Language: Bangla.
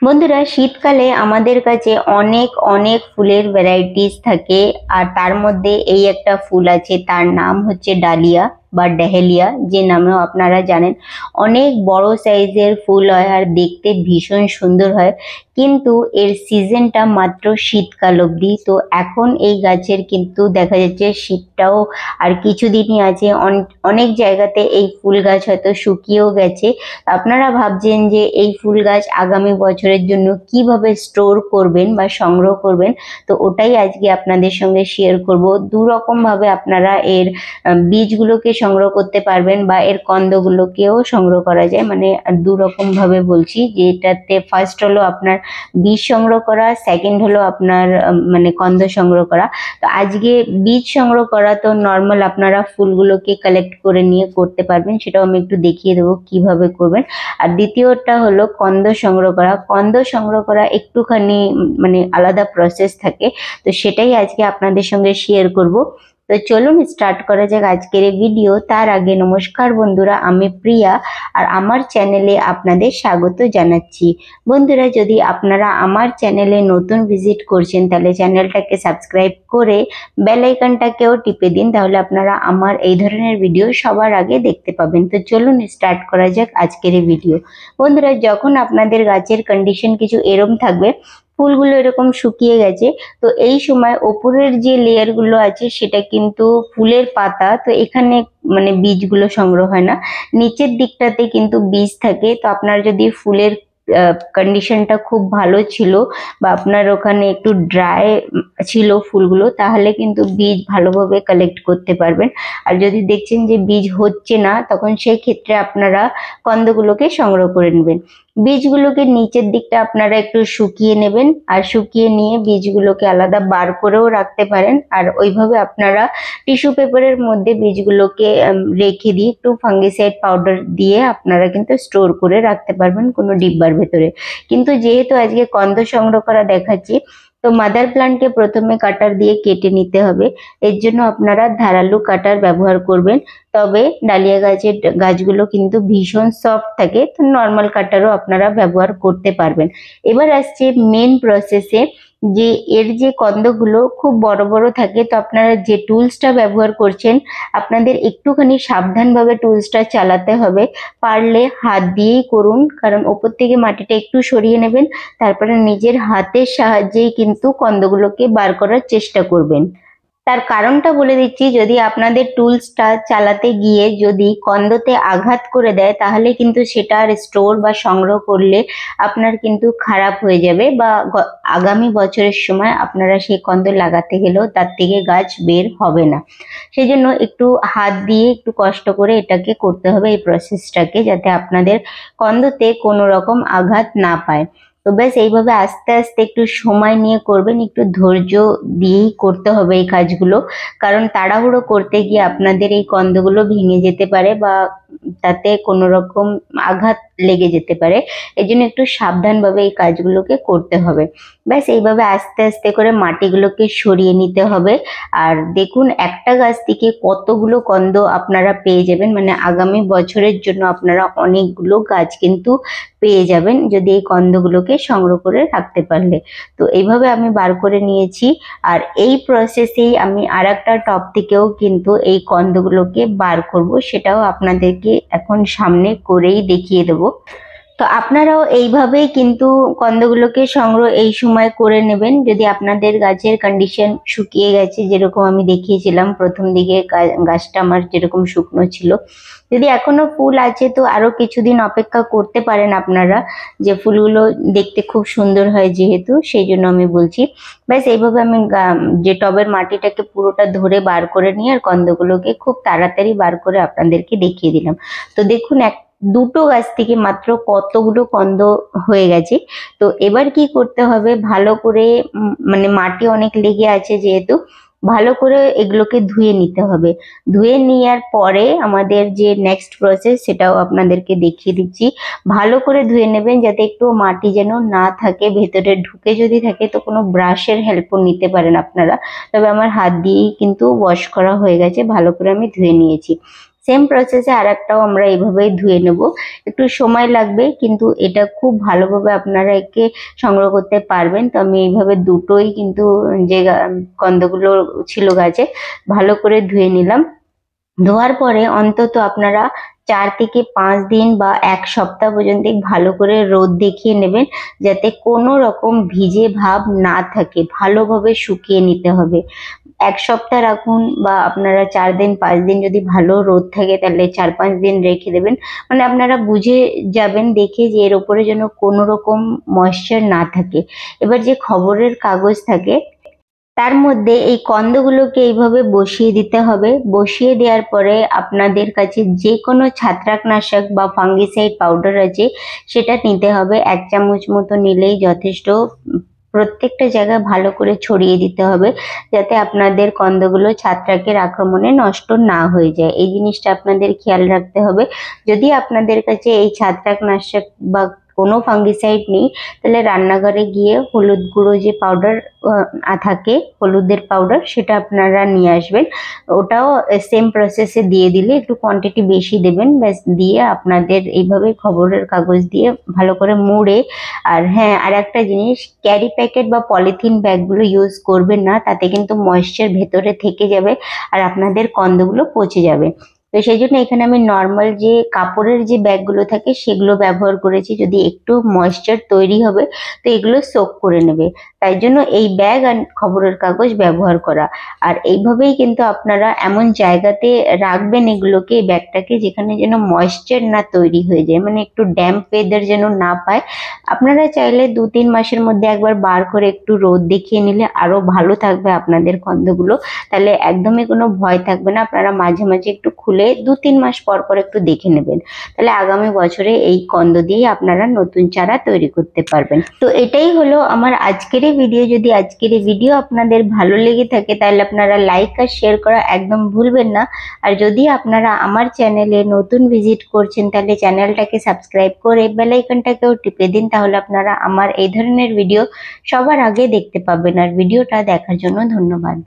বন্ধুরা, শীতকালে আমাদের কাছে অনেক অনেক ফুলের ভ্যারাইটিস থাকে। আর তার মধ্যে এই একটা ফুল আছে, তার নাম হচ্ছে ডালিয়া বা ডেহেলিয়া, যে নামেও আপনারা জানেন। অনেক বড় সাইজের ফুল হয় আর দেখতে ভীষণ সুন্দর হয়, কিন্তু এর সিজনটা মাত্র শীতকাল অবধি। তো এখন এই গাছের কিন্তু দেখা যাচ্ছে শীতটাও আর কিছুদিনই আছে। অনেক জায়গাতে এই ফুল গাছ হয়তো শুকিয়েও গেছে। আপনারা ভাবছেন যে এই ফুল গাছ আগামী বছরের জন্য কিভাবে স্টোর করবেন বা সংগ্রহ করবেন, তো ওটাই আজকে আপনাদের সঙ্গে শেয়ার করব। দু রকম ভাবে আপনারা এর বীজগুলোকে সংগ্রহ করতে পারবেন বা এর কন্দগুলোকেও সংগ্রহ করা যায়। মানে দু রকম ভাবে বলছি, যেটাতে ফার্স্ট হলো আপনার বীজ সংগ্রহ করা, সেকেন্ড হলো আপনার মানে কন্দ সংগ্রহ করা। তো আজকে বীজ সংগ্রহ করা তো নর্মাল, আপনারা ফুলগুলোকে কালেক্ট করে নিয়ে করতে পারবেন, সেটাও আমি একটু দেখিয়ে দেবো কিভাবে করবেন। আর দ্বিতীয়টা হলো কন্দ সংগ্রহ করা। কন্দ সংগ্রহ করা একটুখানি মানে আলাদা প্রসেস থাকে, তো সেটাই আজকে আপনাদের সঙ্গে শেয়ার করব। তো চলুন স্টার্ট করা যাক আজকের এই ভিডিও। তার আগে নমস্কার বন্ধুরা, আমি প্রিয়া আর আমার চ্যানেলে আপনাদের স্বাগত জানাচ্ছি। বন্ধুরা, যদি আপনারা আমার চ্যানেলে নতুন ভিজিট করছেন তাহলে চ্যানেলটাকে সাবস্ক্রাইব করে বেল আইকনটাকেও টিপে দিন, তাহলে আপনারা আমার এই ধরনের ভিডিও সবার আগে দেখতে পাবেন। তো চলুন স্টার্ট করা যাক আজকের এই ভিডিও। বন্ধুরা, যখন আপনাদের গাছের কন্ডিশন কিছু এরম থাকবে, ফুলগুলো এরকম শুকিয়ে গেছে, তো এই সময় ওপরের যে লেয়ার গুলো আছে সেটা কিন্তু ফুলের পাতা, তো এখানে মানে বীজগুলো সংগ্রহ হয় না। নিচের দিকটাতে কিন্তু বীজ থাকে। তো আপনার যদি ফুলের কন্ডিশনটা খুব ভালো ছিল বা আপনার ওখানে একটু ড্রাই ছিল ফুলগুলো, তাহলে কিন্তু বীজ ভালোভাবে কালেক্ট করতে পারবেন। আর যদি দেখছেন যে বীজ হচ্ছে না, তখন সেই ক্ষেত্রে আপনারা কন্দগুলোকে সংগ্রহ করে নেবেন। বীজগুলোকে নিচের দিকটা আপনারা একটু শুকিয়ে নেবেন, আর শুকিয়ে নিয়ে বীজগুলোকে আলাদা বার করেও রাখতে পারেন। আর ওইভাবে আপনারা টিস্যু পেপারের মধ্যে বীজগুলোকে রেখে দিয়ে একটু ফাঙ্গিসাইড পাউডার দিয়ে আপনারা কিন্তু স্টোর করে রাখতে পারবেন কোনো ডিব্বার ভেতরে। কিন্তু যেহেতু আজকে কন্দ সংগ্রহ করা দেখাচ্ছি, তো মাদার প্লান্টকে প্রথমে কাটার দিয়ে কেটে নিতে হবে। এর জন্য আপনারা ধারালো কাটার ব্যবহার করবেন। তবে ডালিয়া গাছের গাছগুলো কিন্তু ভীষণ সফট থাকে, তো নর্মাল কাটারও আপনারা ব্যবহার করতে পারবেন। এবার আসছে মেন প্রসেসে, যে এর যে কন্দগুলো খুব বড় বড় থাকে, তো আপনারা যে টুলসটা ব্যবহার করছেন আপনাদের একটুখানি সাবধানভাবে টুলসটা চালাতে হবে। পারলে হাত দিয়েই করুন, কারণ ওপর থেকে মাটিটা একটু সরিয়ে নেবেন, তারপরে নিজের হাতের সাহায্যেই কিন্তু কন্দগুলোকে বার করার চেষ্টা করবেন। তার কারণটা বলে দিচ্ছি, যদি আপনাদের টুলসটা চালাতে গিয়ে যদি কন্দতে আঘাত করে দেয়, তাহলে কিন্তু সেটা আর স্টোর বা সংগ্রহ করলে আপনার কিন্তু খারাপ হয়ে যাবে, বা আগামী বছরের সময় আপনারা সেই কন্দ লাগাতে গেলেও তার থেকে গাছ বের হবে না। সেই জন্য একটু হাত দিয়ে একটু কষ্ট করে এটাকে করতে হবে, এই প্রসেসটাকে, যাতে আপনাদের কন্দতে কোনো রকম আঘাত না পায়। তো ব্যাস এইভাবে আস্তে আস্তে একটু সময় নিয়ে করবেন, একটু ধৈর্য দিয়েই করতে হবে এই কাজগুলো। কারণ তাড়াহুড়ো করতে গিয়ে আপনাদের এই কন্দগুলো ভেঙে যেতে পারে বা তাতে কোনো রকম আঘাত লেগে যেতে পারে। এই জন্য একটু সাবধানভাবে এই কাজগুলোকে করতে হবে। ব্যাস এইভাবে আস্তে আস্তে করে মাটিগুলোকে সরিয়ে নিতে হবে। আর দেখুন, একটা গাছ থেকে কতগুলো কন্দ আপনারা পেয়ে যাবেন, মানে আগামী বছরের জন্য আপনারা অনেকগুলো গাছ কিন্তু পেয়ে যাবেন যদি এই কন্দগুলোকে সংগ্রহ করে রাখতে পারলে। তো এইভাবে আমি বার করে নিয়েছি। আর এই প্রসেসেই আমি আর একটা টব থেকেও কিন্তু এই কন্দগুলোকে বার করব, সেটাও আপনাদেরকে এখন সামনে করেই দেখিয়ে দেবো। তো আপনারাও এইভাবেই কিন্তু কন্দগুলোকে সংগ্রহ এই সময় করে নেবেন, যদি আপনাদের গাছের কন্ডিশন শুকিয়ে গেছে, যেরকম আমি দেখিয়েছিলাম প্রথম দিকে গাছটা আমার যেরকম শুকনো ছিল। যদি এখনো ফুল আছে তো আরো কিছুদিন অপেক্ষা করতে পারেন আপনারা, যে ফুলগুলো দেখতে খুব সুন্দর হয় যেহেতু, সেই জন্য আমি বলছি। ব্যাস এইভাবে আমি যে টবের মাটিটাকে পুরোটা ধরে বার করে নিয়ে আর কন্দগুলোকে খুব তাড়াতাড়ি বার করে আপনাদেরকে দেখিয়ে দিলাম। তো দেখুন, দুটো গাছ থেকে মাত্র কতগুলো কন্দ হয়ে গেছে। তো এবার কি করতে হবে, ভালো করে মানে মাটি অনেক লেগে আছে যেহেতু, ভালো করে এগুলোকে ধুয়ে নিতে হবে। ধুয়ে নেওয়ার পরে আমাদের যে নেক্সট প্রসেস সেটাও আপনাদেরকে দেখিয়ে দিচ্ছি। ভালো করে ধুয়ে নেবেন, যাতে একটু মাটি যেন না থাকে ভেতরে, ঢুকে যদি থাকে তো কোনো ব্রাশের হেল্পও নিতে পারেন আপনারা। তবে আমার হাত দিয়েই কিন্তু ওয়াশ করা হয়ে গেছে, ভালো করে আমি ধুয়ে নিয়েছি। সেম প্রসেসে আর একটাও আমরা এইভাবেই ধুয়ে নেব। একটু সময় লাগবে, কিন্তু এটা খুব ভালোভাবে আপনারা একে সংগ্রহ করতে পারবেন। তো আমি এইভাবে দুটোই কিন্তু যে কন্দগুলো ছিল গাছে ভালো করে ধুয়ে নিলাম। ধোয়ার পরে অন্তত আপনারা 4 থেকে 5 দিন বা 1 সপ্তাহ পর্যন্ত ভালো করে রোদ দেখিয়ে নেবেন, যাতে কোনো রকম ভিজে ভাব না থাকে। ভালোভাবে শুকিয়ে নিতে হবে। 1 সপ্তাহ রাখুন, বা আপনারা 4 দিন 5 দিন যদি ভালো রোদ থাকে তাহলে 4-5 দিন রেখে দেবেন। মানে আপনারা বুঝে যাবেন দেখে যে এর উপরে যেন কোনো রকম ময়েশ্চার না থাকে। এবার যে খবরের কাগজ থাকে তার মধ্যে এই কন্দগুলোকে এইভাবে বসিয়ে দিতে হবে। বসিয়ে দেওয়ার পরে আপনাদের কাছে যে কোনো ছত্রাকনাশক বা ফাঙ্গিসাইড পাউডার আছে সেটা নিতে হবে। 1 চামচ মতো নিলেই যথেষ্ট। প্রত্যেকটা জায়গায় ভালো করে ছড়িয়ে দিতে হবে, যাতে আপনাদের কন্দগুলো ছত্রাকের আক্রমণে নষ্ট না হয়ে যায়। এই জিনিসটা আপনাদের খেয়াল রাখতে হবে। যদি আপনাদের কাছে এই ছত্রাকনাশক বা কোনো ফাঙ্গিসাইড নেই, তাহলে রান্নাঘরে গিয়ে হলুদ গুঁড়ো যে পাউডার থাকে, হলুদের পাউডার, সেটা আপনারা নিয়ে আসবেন। ওটাও সেম প্রসেসে দিয়ে দিলে একটু কোয়ান্টিটি বেশি দেবেন। ব্যাস, দিয়ে আপনাদের এইভাবে খবরের কাগজ দিয়ে ভালো করে মুড়ে। আর হ্যাঁ, আর একটা জিনিস, ক্যারি প্যাকেট বা পলিথিন ব্যাগগুলো ইউজ করবেন না, তাতে কিন্তু ময়েশ্চার ভেতরে থেকে যাবে আর আপনাদের কন্দগুলো পচে যাবে। তো সেই জন্য এখানে আমি নর্মাল যে কাপড়ের যে ব্যাগগুলো থাকে সেগুলো ব্যবহার করেছি। যদি একটু ময়েশ্চার তৈরি হবে তো এগুলো সোক করে নেবে, তাই জন্য এই ব্যাগ আর খবরের কাগজ ব্যবহার করা। আর এইভাবেই কিন্তু আপনারা এমন জায়গাতে রাখবেন এগুলোকে, এই ব্যাগটাকে, যেখানে যেন ময়েশ্চার না তৈরি হয়ে যায়, মানে একটু ড্যাম্প ওয়েদার যেন না পায়। আপনারা চাইলে 2-3 মাসের মধ্যে একবার বার করে একটু রোদ দেখিয়ে নিলে আরো ভালো থাকবে আপনাদের কন্দগুলো। তাহলে একদমই কোনো ভয় থাকবে না। আপনারা মাঝে মাঝে একটু খুলে 2-3 মাস পর পর একটু দেখে নেবেন, তাহলে আগামী বছরে এই কন্দ দিয়েই আপনারা নতুন চারা তৈরি করতে পারবেন। তো এটাই হলো আমার আজকের এই ভিডিও। যদি আজকের এই ভিডিও আপনাদের ভালো লেগে থাকে তাহলে আপনারা লাইক আর শেয়ার করা একদম ভুলবেন না। আর যদি আপনারা আমার চ্যানেলে নতুন ভিজিট করছেন তাহলে চ্যানেলটাকে সাবস্ক্রাইব করে বেল আইকনটাকেও টিপে দিন, তাহলে আপনারা আমার এই ধরনের ভিডিও সবার আগে দেখতে পাবেন। আর ভিডিওটা দেখার জন্য ধন্যবাদ।